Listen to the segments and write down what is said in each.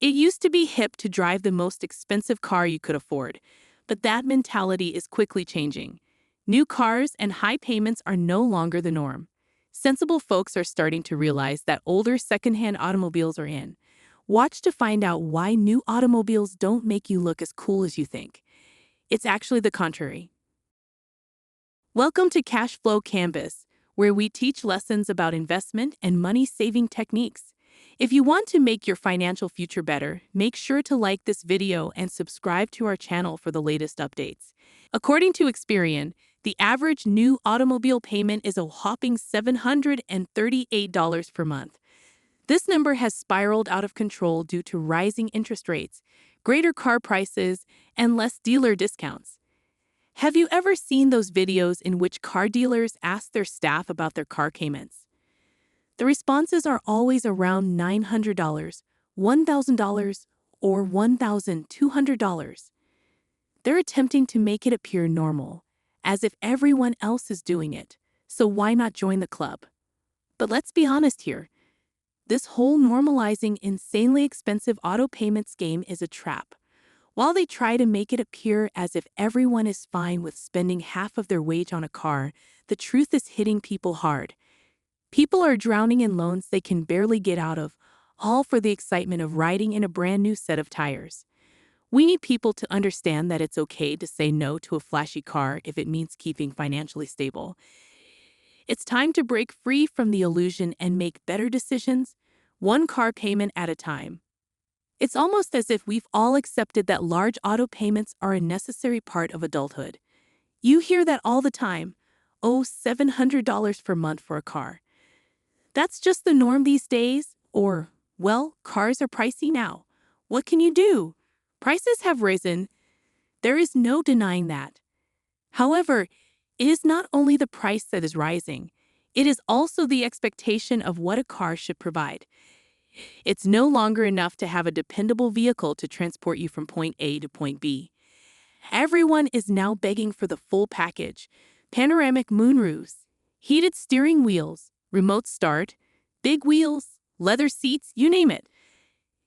It used to be hip to drive the most expensive car you could afford, but that mentality is quickly changing. New cars and high payments are no longer the norm. Sensible folks are starting to realize that older secondhand automobiles are in. Watch to find out why new automobiles don't make you look as cool as you think. It's actually the contrary. Welcome to Cashflow Canvas, where we teach lessons about investment and money-saving techniques. If you want to make your financial future better, make sure to like this video and subscribe to our channel for the latest updates. According to Experian, the average new automobile payment is a whopping $738 per month. This number has spiraled out of control due to rising interest rates, greater car prices, and less dealer discounts. Have you ever seen those videos in which car dealers ask their staff about their car payments? The responses are always around $900, $1,000, or $1,200. They're attempting to make it appear normal, as if everyone else is doing it, so why not join the club? But let's be honest here. This whole normalizing insanely expensive auto payments game is a trap. While they try to make it appear as if everyone is fine with spending half of their wage on a car, the truth is hitting people hard. People are drowning in loans they can barely get out of, all for the excitement of riding in a brand new set of tires. We need people to understand that it's okay to say no to a flashy car if it means keeping financially stable. It's time to break free from the illusion and make better decisions, one car payment at a time. It's almost as if we've all accepted that large auto payments are a necessary part of adulthood. You hear that all the time. Oh, $700 per month for a car. That's just the norm these days. Or, well, cars are pricey now. What can you do? Prices have risen. There is no denying that. However, it is not only the price that is rising. It is also the expectation of what a car should provide. It's no longer enough to have a dependable vehicle to transport you from point A to point B. Everyone is now begging for the full package: panoramic moonroofs, heated steering wheels, remote start, big wheels, leather seats, you name it.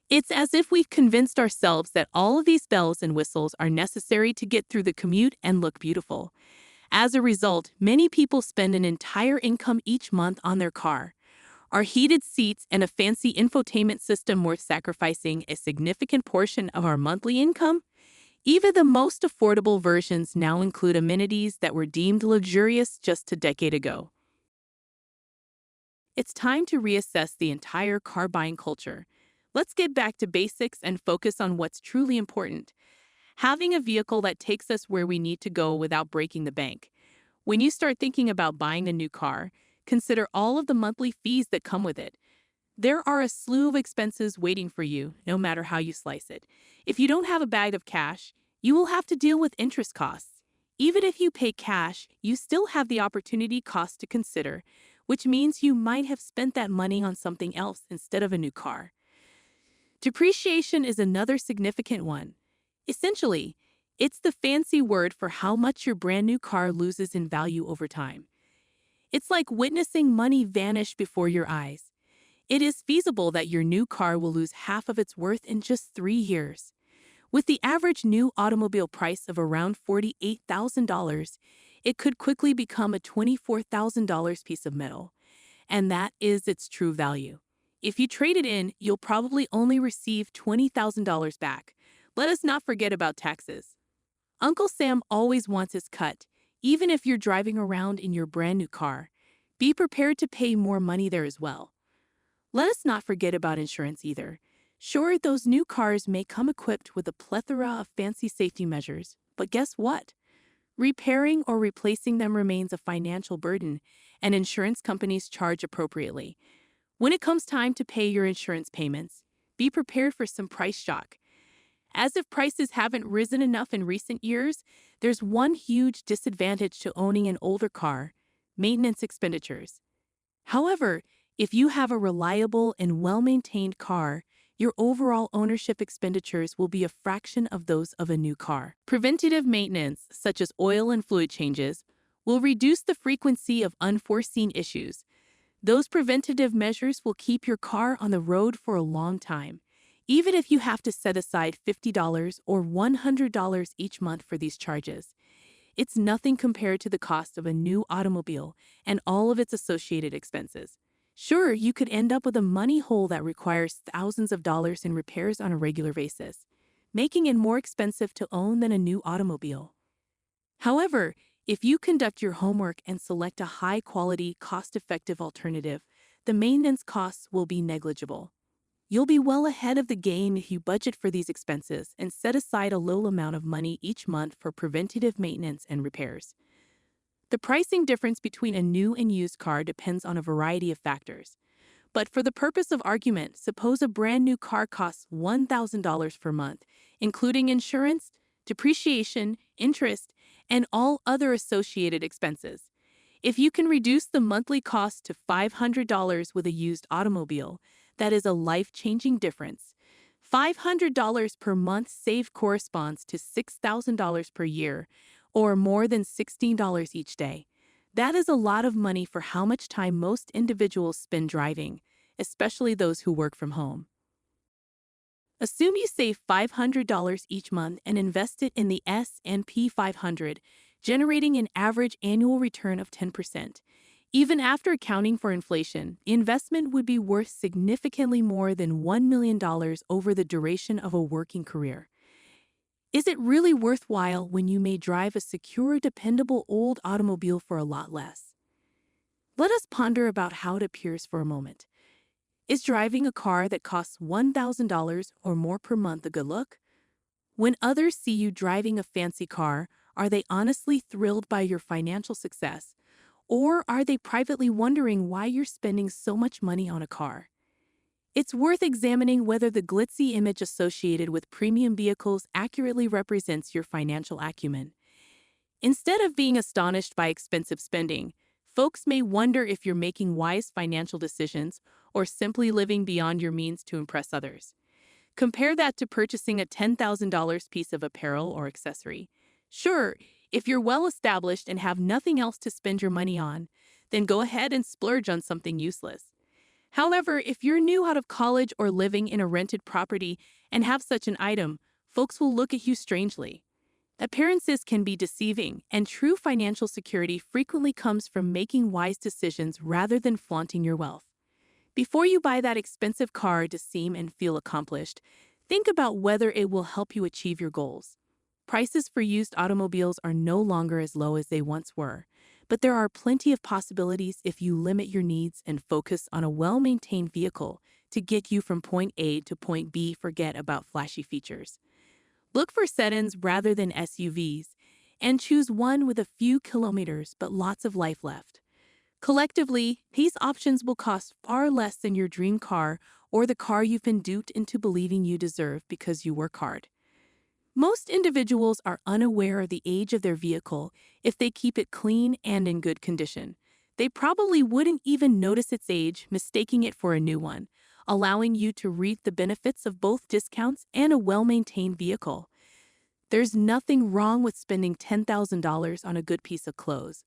It's as if we've convinced ourselves that all of these bells and whistles are necessary to get through the commute and look beautiful. As a result, many people spend an entire income each month on their car. Are heated seats and a fancy infotainment system worth sacrificing a significant portion of our monthly income? Even the most affordable versions now include amenities that were deemed luxurious just a decade ago. It's time to reassess the entire car buying culture. Let's get back to basics and focus on what's truly important: having a vehicle that takes us where we need to go without breaking the bank. When you start thinking about buying a new car, consider all of the monthly fees that come with it. There are a slew of expenses waiting for you, no matter how you slice it. If you don't have a bag of cash, you will have to deal with interest costs. Even if you pay cash, you still have the opportunity cost to consider, which means you might have spent that money on something else instead of a new car. Depreciation is another significant one. Essentially, it's the fancy word for how much your brand new car loses in value over time. It's like witnessing money vanish before your eyes. It is feasible that your new car will lose half of its worth in just 3 years. With the average new automobile price of around $48,000, it could quickly become a $24,000 piece of metal. And that is its true value. If you trade it in, you'll probably only receive $20,000 back. Let us not forget about taxes. Uncle Sam always wants his cut, even if you're driving around in your brand new car. Be prepared to pay more money there as well. Let us not forget about insurance either. Sure, those new cars may come equipped with a plethora of fancy safety measures, but guess what? Repairing or replacing them remains a financial burden, and insurance companies charge appropriately. When it comes time to pay your insurance payments, be prepared for some price shock. As if prices haven't risen enough in recent years, there's one huge disadvantage to owning an older car: maintenance expenditures. However, if you have a reliable and well-maintained car, your overall ownership expenditures will be a fraction of those of a new car. Preventative maintenance, such as oil and fluid changes, will reduce the frequency of unforeseen issues. Those preventative measures will keep your car on the road for a long time. even if you have to set aside $50 or $100 each month for these charges. It's nothing compared to the cost of a new automobile and all of its associated expenses. Sure, you could end up with a money hole that requires thousands of dollars in repairs on a regular basis, making it more expensive to own than a new automobile. However, if you conduct your homework and select a high-quality, cost-effective alternative, the maintenance costs will be negligible. You'll be well ahead of the game if you budget for these expenses and set aside a low amount of money each month for preventative maintenance and repairs. The pricing difference between a new and used car depends on a variety of factors. But for the purpose of argument, suppose a brand new car costs $1,000 per month, including insurance, depreciation, interest, and all other associated expenses. If you can reduce the monthly cost to $500 with a used automobile, that is a life-changing difference. $500 per month saved corresponds to $6,000 per year, or more than $16 each day. That is a lot of money for how much time most individuals spend driving, especially those who work from home. Assume you save $500 each month and invest it in the S&P 500, generating an average annual return of 10%. Even after accounting for inflation, the investment would be worth significantly more than $1 million over the duration of a working career. Is it really worthwhile when you may drive a secure, dependable old automobile for a lot less? Let us ponder about how it appears for a moment. Is driving a car that costs $1,000 or more per month a good look? When others see you driving a fancy car, are they honestly thrilled by your financial success? Or are they privately wondering why you're spending so much money on a car? It's worth examining whether the glitzy image associated with premium vehicles accurately represents your financial acumen. Instead of being astonished by expensive spending, folks may wonder if you're making wise financial decisions or simply living beyond your means to impress others. Compare that to purchasing a $10,000 piece of apparel or accessory. Sure, if you're well established and have nothing else to spend your money on, then go ahead and splurge on something useless. However, if you're new out of college or living in a rented property and have such an item, folks will look at you strangely. Appearances can be deceiving, and true financial security frequently comes from making wise decisions rather than flaunting your wealth. Before you buy that expensive car to seem and feel accomplished, think about whether it will help you achieve your goals. Prices for used automobiles are no longer as low as they once were, but there are plenty of possibilities if you limit your needs and focus on a well-maintained vehicle to get you from point A to point B. Forget about flashy features. Look for sedans rather than SUVs, and choose one with a few kilometers but lots of life left. Collectively, these options will cost far less than your dream car or the car you've been duped into believing you deserve because you work hard. Most individuals are unaware of the age of their vehicle if they keep it clean and in good condition. They probably wouldn't even notice its age, mistaking it for a new one, allowing you to reap the benefits of both discounts and a well-maintained vehicle. There's nothing wrong with spending $10,000 on a good piece of clothes,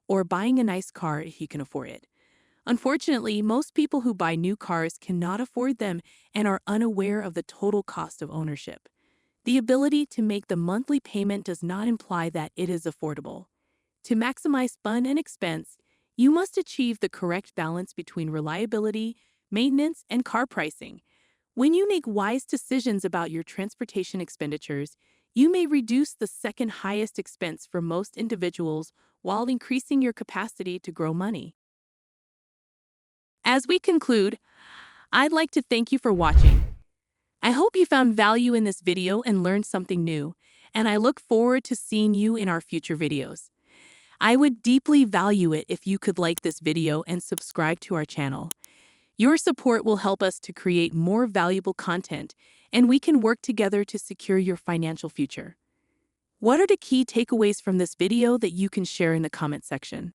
or buying a nice car if you can afford it. Unfortunately, most people who buy new cars cannot afford them and are unaware of the total cost of ownership. The ability to make the monthly payment does not imply that it is affordable. To maximize fun and expense, you must achieve the correct balance between reliability, maintenance, and car pricing. When you make wise decisions about your transportation expenditures, you may reduce the second highest expense for most individuals while increasing your capacity to grow money. As we conclude, I'd like to thank you for watching. I hope you found value in this video and learned something new, and I look forward to seeing you in our future videos. I would deeply value it if you could like this video and subscribe to our channel. Your support will help us to create more valuable content, and we can work together to secure your financial future. What are the key takeaways from this video that you can share in the comment section?